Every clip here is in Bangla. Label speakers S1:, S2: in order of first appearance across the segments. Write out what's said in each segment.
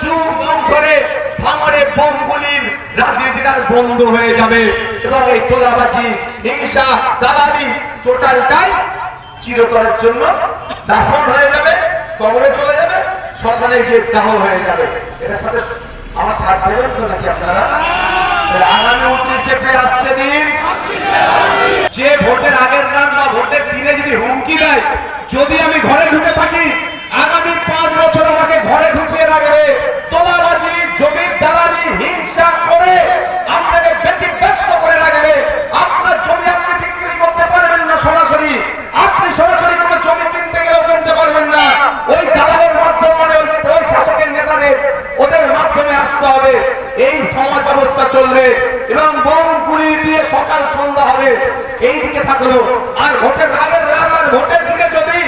S1: যুগ যুগ ধরে ভাঙড়ে বোমগুলির রাজনীতিটা বন্ধ হয়ে যাবে এবং এই তোলাবাজি হিংসা দালালি টোটালটাই চিরতরের জন্য দাফন হয়ে যাবে, কবরে চলে যাবে, শ্মশানে গিয়ে দাহ হয়ে যাবে। এটার সাথে আমার সাথ দেবেন তো নাকি আপনারা? আগামী 29 এপ্রিল আসছে দিন, যে ভোটের আগের রাত বা ভোটের দিনে যদি হুমকি দেয় যদি আমি ঘরে ঢুকে থাকি আগামী 5 বছর আমাকে ঘরে ঢুকিয়ে রাখবে, তোলাবাজি জমির দালালি হিংসা করে আপনাকে ব্যতিব্যস্ত করে রাখবে। আপনার জমি আপনি বিক্রি করতে পারবেন না, সরাসরি আপনি সরাসরি কোনো জমি কিনতে গেলেও কিনতে পারবেন না। ওই দালালের মাধ্যমে মানে ওই শাসকের নেতাদের ওদের মাধ্যমে আসতে হবে। এই সমাজ ব্যবস্থা চলবে এবং বোম গুলি দিয়ে সকাল সন্ধ্যা হবে এই দিকে থাকলো। আর ভোটের আগের রাত আর ভোটের দিনে যদি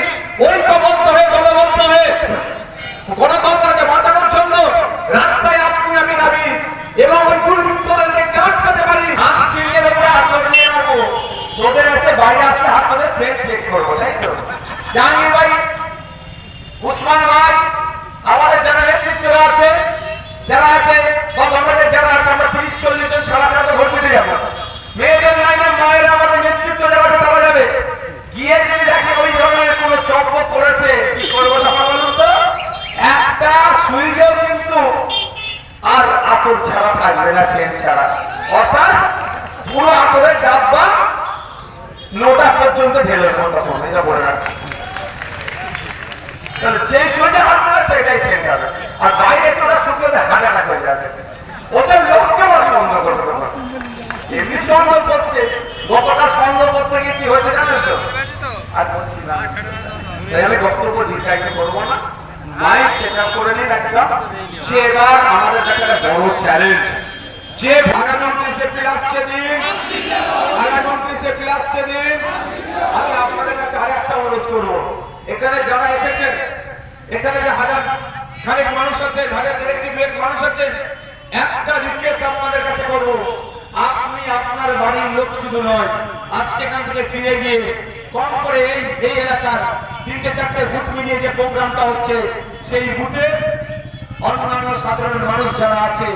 S1: ঐক্যবদ্ধ হয়ে দলবদ্ধ হয়ে গণতন্ত্রকে বাঁচানোর জন্য রাস্তায় আপনি আমি নামি এবং ওই দুর্বৃত্তদেরকে আটকাতে পারি, তোদের আছে বাইরে আসলে হাত তোদের সেট চেক করবো, তাই তো? জাহাঙ্গীর ভাই, উসমান ভাই, আমাদের যারা নেতৃত্বরা আছে, যারা আছে বা আমাদের যারা আছে, আমরা 30-40 জন ছাড়া ছাড়া ভোট দিতে যাবো। মেয়েদের লাইনে মায়েরা আমাদের নেতৃত্ব যারা তারা যাবে, গিয়ে যদি দেখে ওই ধরনের কোনো চক্র করেছে কি করবো সবাই বলুন তো? একটা সুইচেও কিন্তু আর আতর ছাড়া থাকবে না, সেন ছাড়া, অর্থাৎ পুরো আতরের ডাব্বা নোটা পর্যন্ত ঢেলে তখন এটা বলে রাখছি। যে সোজা হাত দেবে সেটাই সেন যাবে, আর বাইরে সোজা শুকনোতে হাঁটাটা হয়ে যাবে। ওদের লোককে ওরা সন্দেহ করতে পারবে, এমনি সন্দেহ করছে। গতকাল সন্দেহ করতে গিয়ে কি হয়েছে জানেন তো? আর বলছি না, তাই আমি বক্তব্য দীর্ঘায়িত করবো না। মাইক সেটা করে নিন একদম। যে এবার আমাদের কাছে একটা বড় চ্যালেঞ্জ, যে আগামী 29 এপ্রিল আসছে দিন, আগামী 29 এপ্রিল আসছে দিন, আমি আপনাদের কাছে আরেকটা অনুরোধ করবো। এখানে যারা এসেছেন, এখানে যে হাজার খানেক মানুষ আছে, হাজার খানেক মানুষ আছে, একটা রিকোয়েস্ট আপনাদের কাছে করবো, আপনি আপনার বাড়ির লোক শুধু নয়, আজকে এখান থেকে ফিরে গিয়ে কম করে এই এলাকার 3-4টে বুথ মিলিয়ে যে প্রোগ্রামটা হচ্ছে সেই বুথের অন্যান্য সাধারণ মানুষ যারা আছে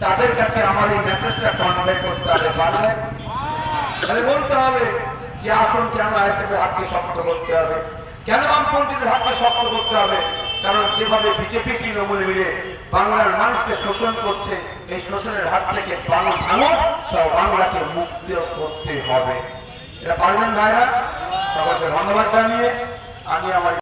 S1: তাদের কাছে আমার এই মেসেজটা কনভে করতে হবে, বাংলায় বলতে হবে যে আসুন কেন আইএসএফের হাতকে শক্ত করতে হবে, কেন বামপন্থীদের হাতকে শক্ত করতে হবে। কারণ যেভাবে বিজেপি তৃণমূল মিলে বাংলার মানুষকে শোষণ করছে, এই শোষণের হাত থেকে বাংলাকে মুক্তি করতে হবে। এটা পারবেন ভাইরা? সকলকে ধন্যবাদ জানিয়ে আমি আমার